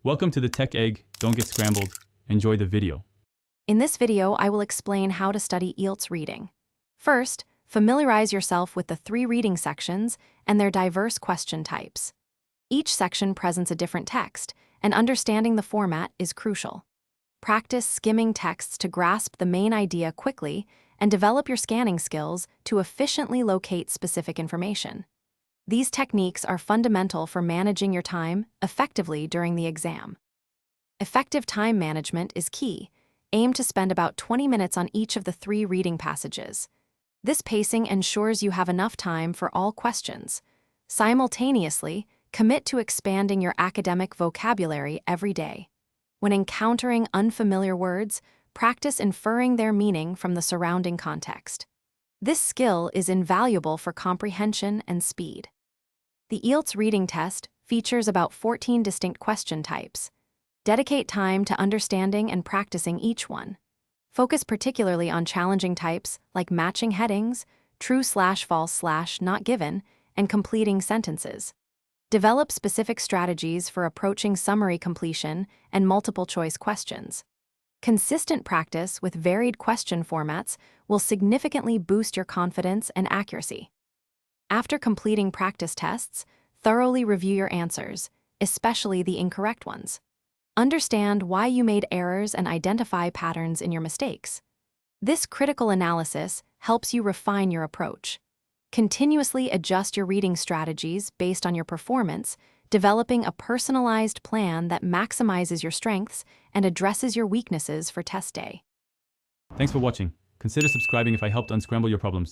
Welcome to the Tech Egg. Don't get scrambled. Enjoy the video. In this video, I will explain how to study Ielts reading. First, familiarize yourself with the 3 reading sections and their diverse question types. Each section presents a different text, and understanding the format is crucial. Practice skimming texts to grasp the main idea quickly and develop your scanning skills to efficiently locate specific information. These techniques are fundamental for managing your time effectively during the exam. Effective time management is key. Aim to spend about 20 minutes on each of the 3 reading passages. This pacing ensures you have enough time for all questions. Simultaneously, commit to expanding your academic vocabulary every day. When encountering unfamiliar words, practice inferring their meaning from the surrounding context. This skill is invaluable for comprehension and speed. The Ielts reading test features about 14 distinct question types. Dedicate time to understanding and practicing each one. Focus particularly on challenging types like matching headings, true/false/not given, and completing sentences. Develop specific strategies for approaching summary completion and multiple-choice questions. Consistent practice with varied question formats will significantly boost your confidence and accuracy. After completing practice tests, thoroughly review your answers, especially the incorrect ones. Understand why you made errors and identify patterns in your mistakes. This critical analysis helps you refine your approach. Continuously adjust your reading strategies based on your performance, developing a personalized plan that maximizes your strengths and addresses your weaknesses for test day. Thanks for watching. Consider subscribing if I helped unscramble your problems.